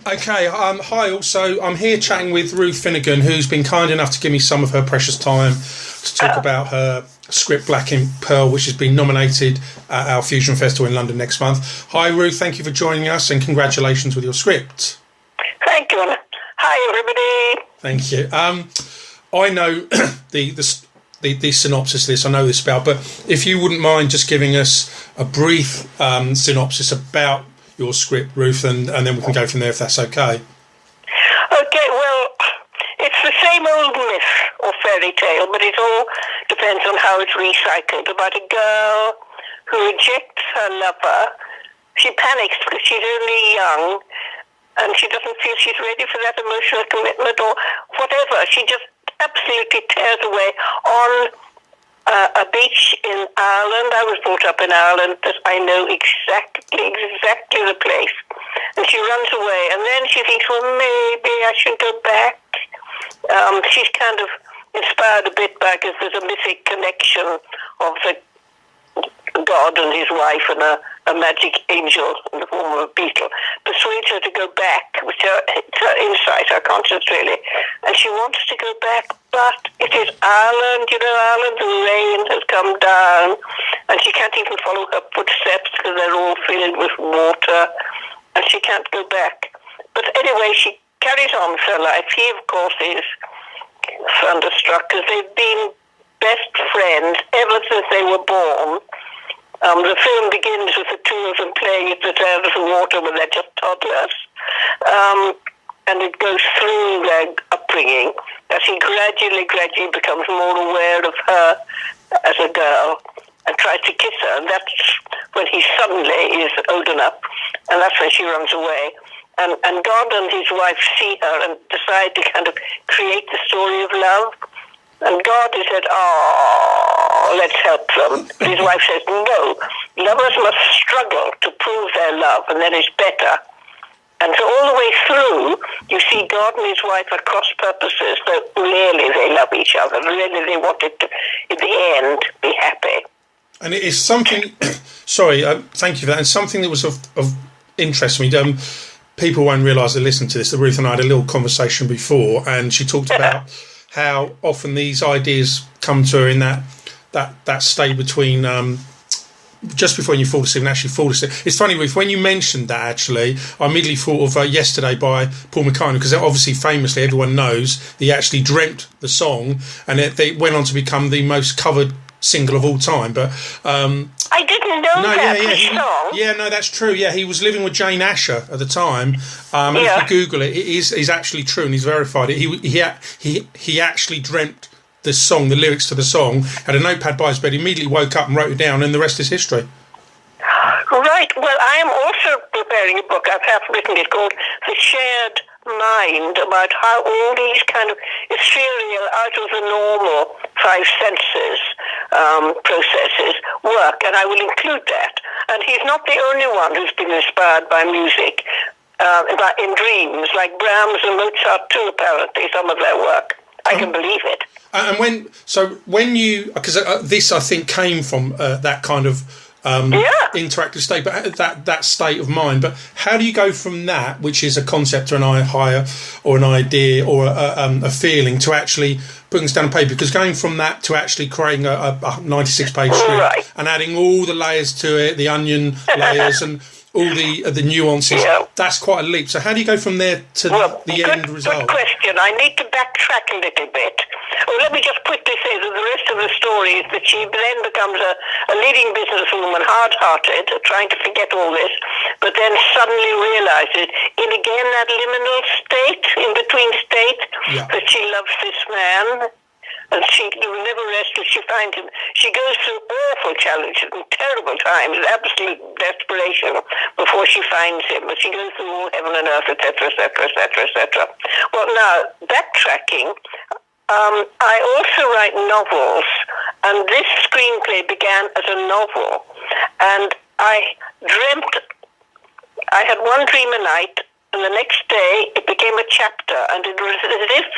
Okay, hi. Also, I'm here chatting with Ruth Finnegan, who's been kind enough to give me some of her precious time to talk about her script Black Ink Pearl, which has been nominated at our Fusion Festival in London next month. Hi, Ruth. Thank you for joining us, and congratulations with your script. Thank you. Hi, everybody. Thank you. I know the synopsis of this. I know this about, but if you wouldn't mind just giving us a brief synopsis about your script, Ruth, and then we can go from there if that's okay. Okay, well, it's the same old myth or fairy tale, but it all depends on how it's recycled, about a girl who rejects her lover. She panics because she's only young and she doesn't feel she's ready for that emotional commitment or whatever. She just absolutely tears away on a beach in Ireland. I was brought up in Ireland, that I know exactly the place. And she runs away, and then she thinks, well, maybe I should go back. She's kind of inspired a bit by, because there's a mythic connection of the God and his wife and a magic angel in the form of a beetle persuades her to go back, which it's her insight, her conscience really, and she wants to go back, but it is Ireland, Ireland, the rain has come down, and she can't even follow her footsteps because they're all filled with water, and she can't go back. But anyway, she carries on with her life. He, of course, is thunderstruck because they've been best friends ever since they were born. The film begins with the two of them playing at the end of the water when they're just toddlers. And it goes through their upbringing as he gradually becomes more aware of her as a girl and tries to kiss her. And that's when he suddenly is old enough, and that's when she runs away. And God and his wife see her and decide to kind of create the story of love. And God has said, oh, let's help them. His wife says, no, lovers must struggle to prove their love, and then it's better. And so all the way through, you see God and his wife are cross purposes, but really they love each other. Really they wanted to, in the end, be happy. And it is something, sorry, thank you for that, and something that was of interest to me. People won't realise they listen to this, that Ruth and I had a little conversation before, and she talked about how often these ideas come to her in that state between just before you fall asleep and actually fall asleep. It's funny, Ruth, when you mentioned that, actually, I immediately thought of Yesterday by Paul McCartney, because obviously, famously, everyone knows that he actually dreamt the song, and they went on to become the most covered single of all time. But I didn't know that. Yeah, no, that's true. Yeah, he was living with Jane Asher at the time. And if you Google it, it is actually true, and he's verified it. He actually dreamt the song, the lyrics to the song, had a notepad by his bed, immediately woke up and wrote it down, and the rest is history. Right. Well, I am also preparing a book. I've half written it called The Shared Mind, about how all these kind of ethereal, out of the normal five senses processes work, and I will include that. And he's not the only one who's been inspired by music, in dreams, like Brahms and Mozart too, apparently, some of their work. I can believe it. And when you, because this I think came from that kind of interactive state, but that state of mind. But how do you go from that, which is a concept or an idea or a feeling, to actually putting this down on paper? Because going from that to actually creating a 96-page script and adding all the layers to it, the onion layers and all the nuances, that's quite a leap. So how do you go from there to the end result? Good question. I need to backtrack a little bit. Well, let me just quickly say that the rest of the story is that she then becomes a leading businesswoman, hard-hearted, trying to forget all this, but then suddenly realizes, in again that liminal state, in-between state, that she loves this man. And she will never rest till she finds him. She goes through awful challenges and terrible times, absolute desperation, before she finds him. But she goes through all heaven and earth, etc., etc., etc., etc. Well, now, backtracking, I also write novels, and this screenplay began as a novel. And I had one dream a night, and the next day it became a chapter, and it was as if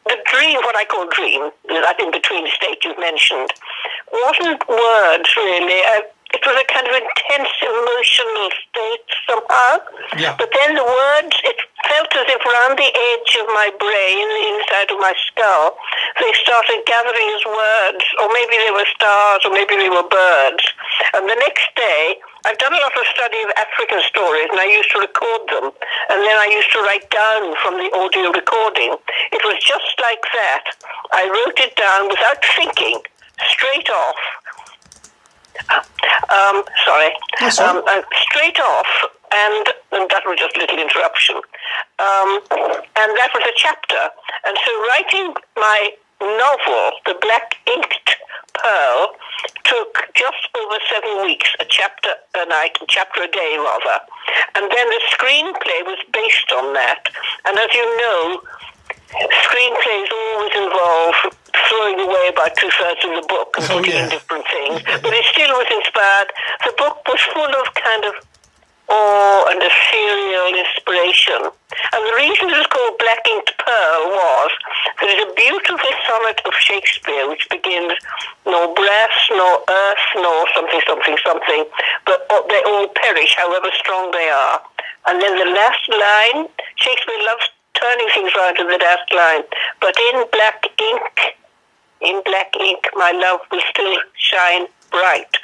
the dream, what I call dream, that in-between state you've mentioned, wasn't words really. it was a kind of intense emotional state somehow. Yeah. But then the words, it felt as if around the edge of my brain, the inside of my skull, they started gathering as words, or maybe they were stars, or maybe they were birds. And the next day, I've done a lot of study of African stories, and I used to record them, and then I used to write down from the audio recording. It was just like that. I wrote it down without thinking, straight off. Straight off, and that was just a little interruption. And that was a chapter. And so writing my novel, The Black Inked Pearl, took just over 7 weeks, a chapter a night, a chapter a day rather. And then the screenplay was based on that. And as you know, screenplays always involve throwing away about 2/3 of the book and putting in different things. But it still was inspired. The book was full of kind of awe and ethereal inspiration. And the reason it was called Black Inked Pearl was that it's a beautiful sonnet of Shakespeare which begins, nor brass, nor earth, nor something, something, something, but they all perish, however strong they are. And then the last line, Shakespeare loves turning things around to the last line, but in black ink, my love will still shine bright.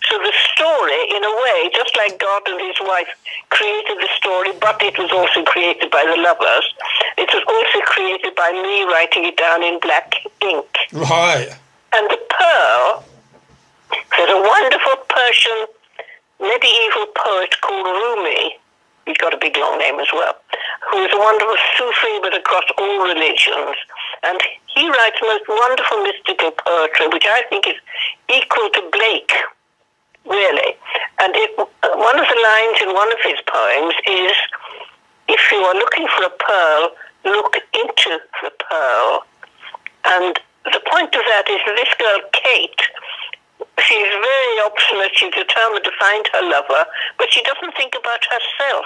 So the story, in a way, just like God and his wife created the story, but it was also created by the lovers, it was also created by me writing it down in black ink. Right. And the pearl, there's a wonderful Persian medieval poet called Rumi. He's got a big long name as well, who is a wonderful Sufi, but across all religions. And he writes most wonderful mystical poetry, which I think is equal to Blake, really. And one of the lines in one of his poems is, if you are looking for a pearl, look into the pearl. And the point of that is that this girl, Kate, she's very obstinate, she's determined to find her lover, but she doesn't think about herself.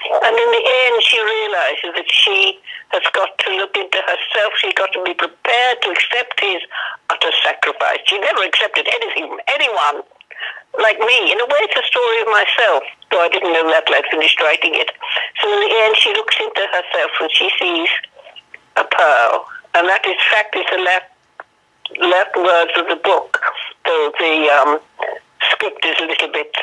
And in the end, she realizes that she has got to look into herself. She's got to be prepared to accept his utter sacrifice. She never accepted anything from anyone like me. In a way, it's a story of myself, though I didn't know that till I finished writing it. So in the end, she looks into herself and she sees a pearl. And that, in fact, is the last words of the book, though the script is a little bit...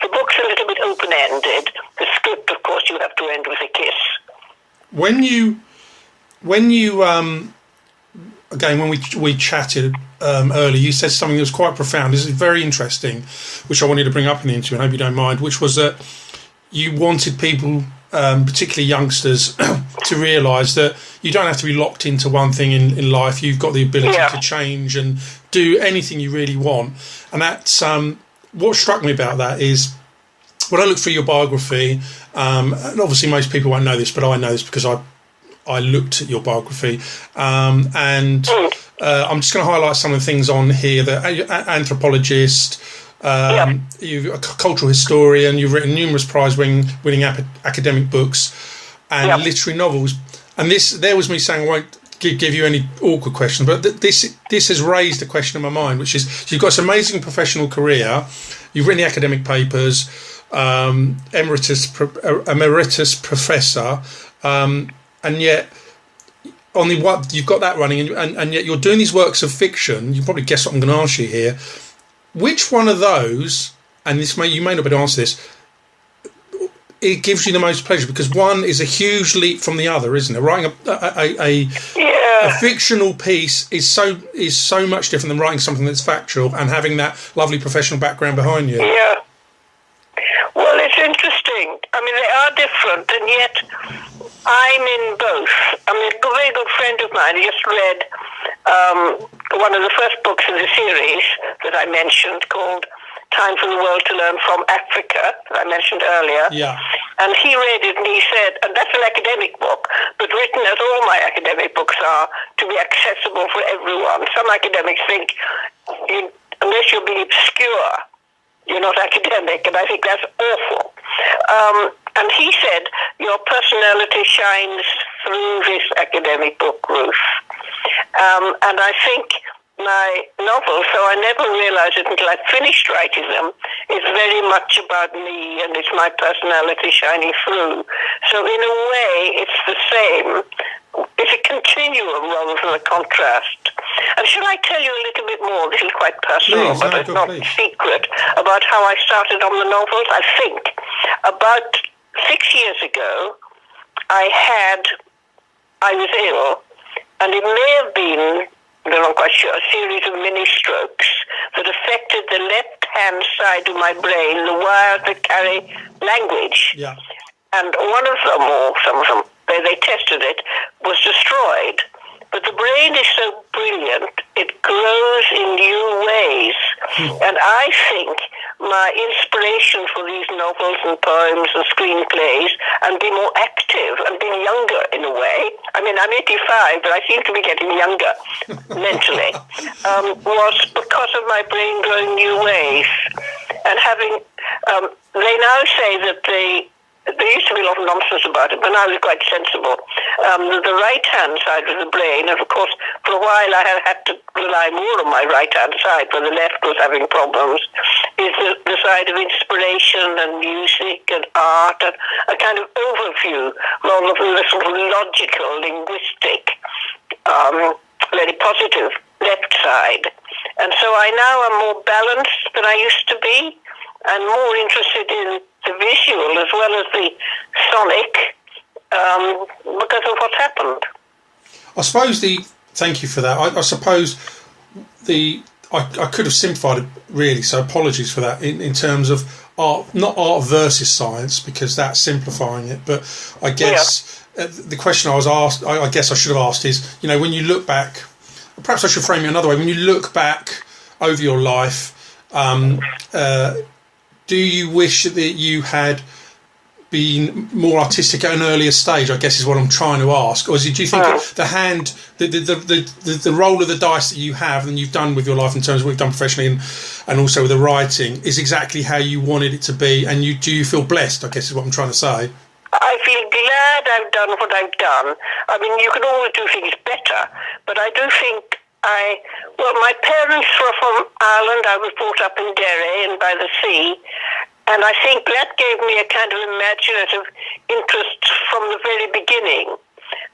The book's a little bit open-ended. The script, of course, you have to end with a kiss. When you again, when we chatted earlier, you said something that was quite profound. This is very interesting, which I wanted to bring up in the interview, and I hope you don't mind, which was that you wanted people, particularly youngsters, to realise that you don't have to be locked into one thing in life. You've got the ability to change and do anything you really want. And that's... what struck me about that is when I looked through your biography, and obviously most people won't know this, but I know this because I looked at your biography, and I'm just going to highlight some of the things on here. That anthropologist, you're a cultural historian, you've written numerous prize-winning academic books and literary novels. And there was me saying I won't give you any awkward questions, but this has raised a question in my mind, which is, you've got this amazing professional career, you've written the academic papers, emeritus professor, and yet you've got that running, and yet you're doing these works of fiction. You probably guess what I'm going to ask you here. Which one of those, and you may not be able to answer this, it gives you the most pleasure? Because one is a huge leap from the other, isn't it? Writing a fictional piece is so much different than writing something that's factual and having that lovely professional background behind you. Yeah. Well, it's interesting. I mean, they are different, and yet I'm in both. I mean, a very good friend of mine just read one of the first books in the series that I mentioned, called Time for the World to Learn from Africa, that I mentioned earlier. Yeah. And he read it and he said, and that's an academic book, but written as all my academic books are, to be accessible for everyone. Some academics think, unless you're being obscure, you're not academic, and I think that's awful. And he said, your personality shines through this academic book, Ruth. And I think my novels, so I never realized it until I finished writing them, is very much about me and it's my personality shining through. So in a way, it's the same. It's a continuum rather than a contrast. And shall I tell you a little bit more? This is quite personal, but it's not secret, about how I started on the novels. I think about 6 years ago, I was ill, and it may have been, I'm not quite sure, a series of mini strokes that affected the left-hand side of my brain, the wires that carry language. Yeah. And one of them, or some of them, where they tested it, was destroyed. But the brain is so brilliant, it grows in new ways. And I think my inspiration for these novels and poems and screenplays and being more active and being younger in a way, I mean, I'm 85, but I seem to be getting younger mentally, was because of my brain growing new ways. And having, they now say that there used to be a lot of nonsense about it, but now it's quite sensible. The right-hand side of the brain, and of course, for a while I have had to rely more on my right-hand side, where the left was having problems, is the side of inspiration and music and art, and a kind of overview, rather than the sort of logical, linguistic, very positive left side. And so I now am more balanced than I used to be, and more interested in the visual as well as the sonic, because of what's happened. I suppose thank you for that. I suppose I could have simplified it really, so apologies for that, in terms of art, not art versus science, because that's simplifying it, but I guess the question I was asked, I guess I should have asked is, when you look back, perhaps I should frame it another way, when you look back over your life, do you wish that you had been more artistic at an earlier stage, I guess is what I'm trying to ask? Or do you think the roll of the dice that you have and you've done with your life in terms of what you've done professionally and also with the writing is exactly how you wanted it to be? And do you feel blessed, I guess is what I'm trying to say? I feel glad I've done what I've done. I mean, you can always do things better, but I do think my parents were from Ireland. I was brought up in Derry and by the sea, and I think that gave me a kind of imaginative interest from the very beginning,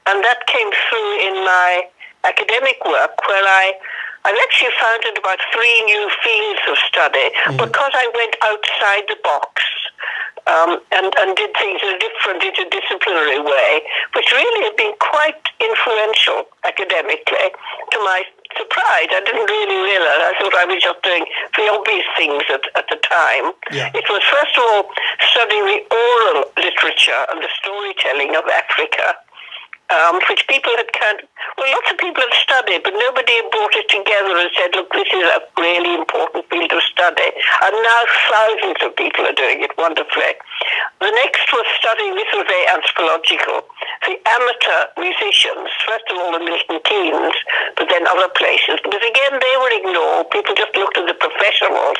and that came through in my academic work, where I've actually founded about 3 new fields of study because I went outside the box and did things in a different interdisciplinary way, which really have been quite influential academically. To my surprise, I didn't really realize. I thought I was just doing the obvious things at the time. Yeah. It was, first of all, studying the oral literature and the storytelling of Africa, which people had lots of people had studied, but nobody had brought it together and said, look, this is a really important field of study. And now thousands of people are doing it wonderfully. The next was studying, this was very anthropological, the amateur musicians, first of all the Milton Keynes, but then other places, because again, they were ignored. People just looked at the professionals,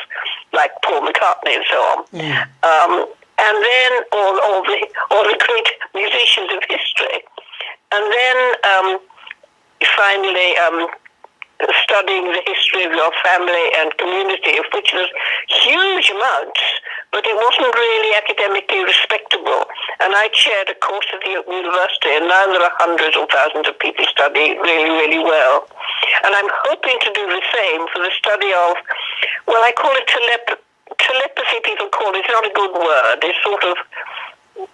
like Paul McCartney and so on. And then all the great musicians of history. And then finally studying the history of your family and community, of which there's huge amounts, but it wasn't really academically respectable. And I chaired a course at the university, and now there are hundreds or thousands of people studying really, really well. And I'm hoping to do the same for the study of, well, I call it telepathy, people call it. It's not a good word. It's sort of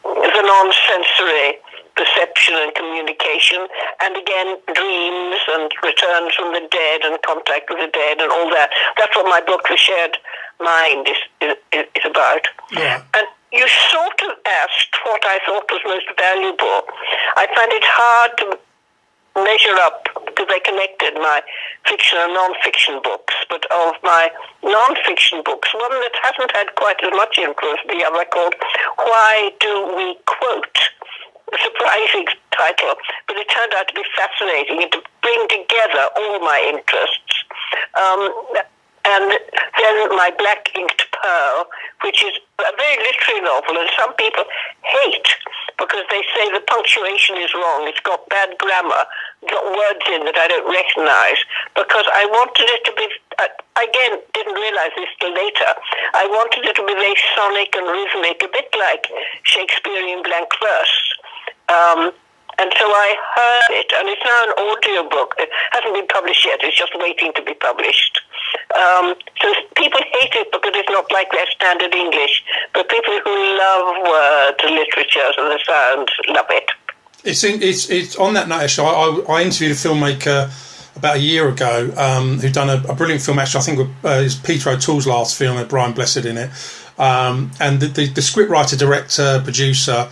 the non-sensory perception and communication, and again, dreams and returns from the dead and contact with the dead and all that. That's what my book, The Shared Mind, is about. Yeah. And you sort of asked what I thought was most valuable. I find it hard to measure up, because they connected my fiction and non-fiction books, but of my non-fiction books, one that hasn't had quite as much influence as the other, called Why Do We Quote? A surprising title, but it turned out to be fascinating and to bring together all my interests. And then my Black Inked Pearl, which is a very literary novel, and some people hate because because they say the punctuation is wrong. It's got bad grammar, got words in that I don't recognize, because I wanted it to be, again, didn't realize this till later, I wanted it to be very sonic and rhythmic, a bit like Shakespearean blank verse. And so I heard it, and it's now an audio book. It hasn't been published yet. It's just waiting to be published. So people hate it because it's not like their standard English. But people who love words and literatures and the sounds love it. It's on that note, actually, I interviewed a filmmaker about a year ago who'd done a brilliant film, actually. I think it was Peter O'Toole's last film, with Brian Blessed in it. And the scriptwriter, director, producer...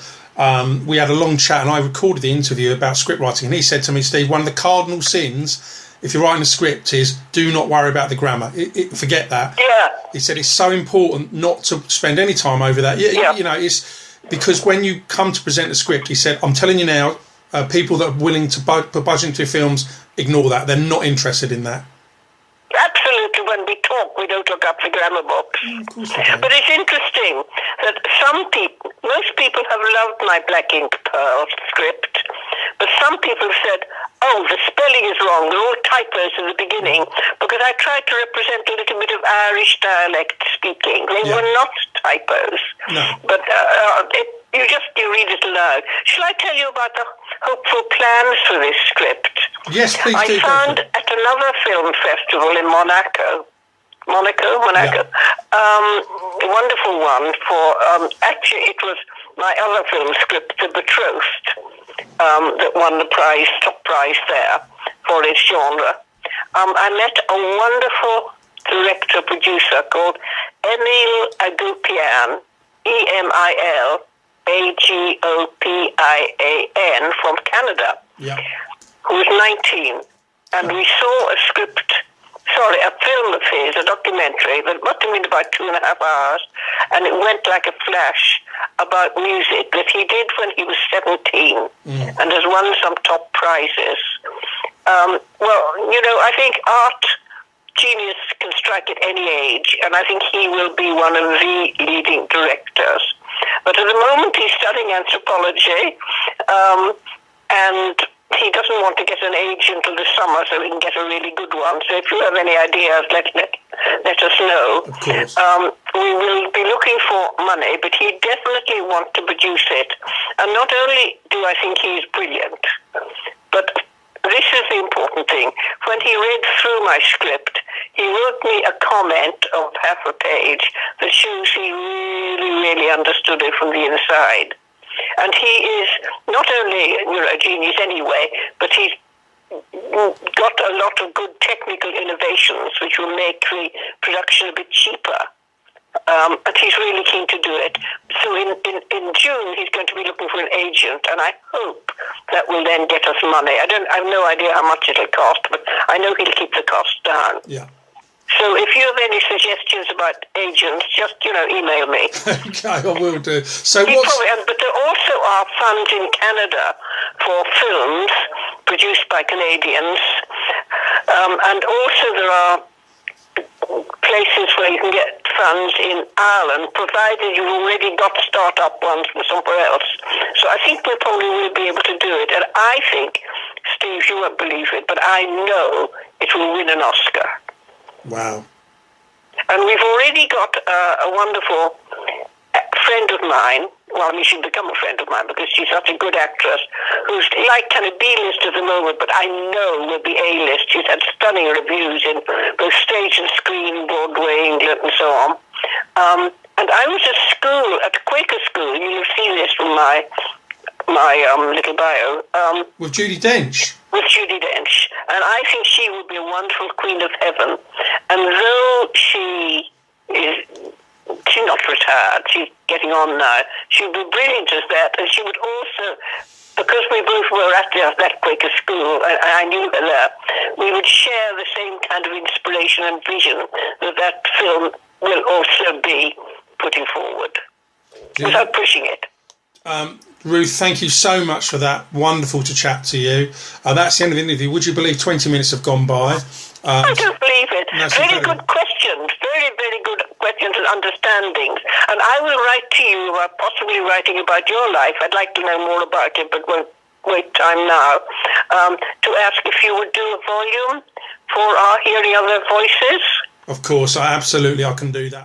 we had a long chat, and I recorded the interview about script writing, and he said to me, Steve, one of the cardinal sins if you're writing a script is do not worry about the grammar. Forget that. Yeah. He said it's so important not to spend any time over that. You know, it's because when you come to present a script, he said, I'm telling you now, people that are willing to put budget into films, ignore that. They're not interested in that. Absolutely. When we talk, we don't look up the grammar books. Of course we don't. But it's interesting that most people have loved my Black Ink Pearl script, but some people said, oh, the spelling is wrong, there are all typos in the beginning, because I tried to represent a little bit of Irish dialect speaking. They were not typos. No. But you read it aloud. Shall I tell you about the hopeful plans for this script? Yes, please do. I found at another film festival in Monaco, a wonderful one for, actually it was my other film script, The Betrothed, that won the top prize there for its genre. I met a wonderful director-producer called Emile Agopian, Emile Agopian from Canada, who was 19. And we saw a film of his, a documentary that must have been about 2.5 hours, and it went like a flash about music that he did when he was 17 and has won some top prizes. I think art genius can strike at any age, and I think he will be one of the leading directors. But at the moment he's studying anthropology, and he doesn't want to get an agent until the summer so he can get a really good one. So if you have any ideas, let us know. Of course. We will be looking for money, but he definitely wants to produce it. And not only do I think he's brilliant, but this is the important thing. When he read through my script, he wrote me a comment of half a page that shows he really, really understood it from the inside. And he is not only a genius anyway, but he's got a lot of good technical innovations which will make the production a bit cheaper. And he's really keen to do it. So in June, he's going to be looking for an agent, and I hope that will then get us money. I have no idea how much it'll cost, but I know he'll keep the costs down. Yeah. So if you have any suggestions about agents, just, email me. Okay, I will do. So but there also are funds in Canada for films produced by Canadians, and also there are places where you can get funds in Ireland, provided you've already got start-up ones from somewhere else. So I think we probably will be able to do it. And I think, Steve, you won't believe it, but I know it will win an Oscar. Wow. And we've already got a wonderful friend of mine, she's become a friend of mine because she's such a good actress, who's like kind of B-list at the moment, but I know will be A-list. She's had stunning reviews in both stage and screen, Broadway, England, and so on. And I was at Quaker School, you'll see this from my little bio. With Judi Dench? With Judi Dench. And I think she would be a wonderful Queen of Heaven. And though she's not retired, she's getting on now, she would be brilliant as that. And she would also, because we both were at that Quaker School, and I knew her there, we would share the same kind of inspiration and vision that film will also be putting forward, without pushing it. Ruth, thank you so much for that. Wonderful to chat to you. That's the end of the interview. Would you believe 20 minutes have gone by? I don't believe it. Very good questions. Very, very good questions. understandings. And I will write to you about possibly writing about your life. I'd like to know more about it, but won't wait time now, to ask if you would do a volume for our hearing other voices. Of course, I can do that.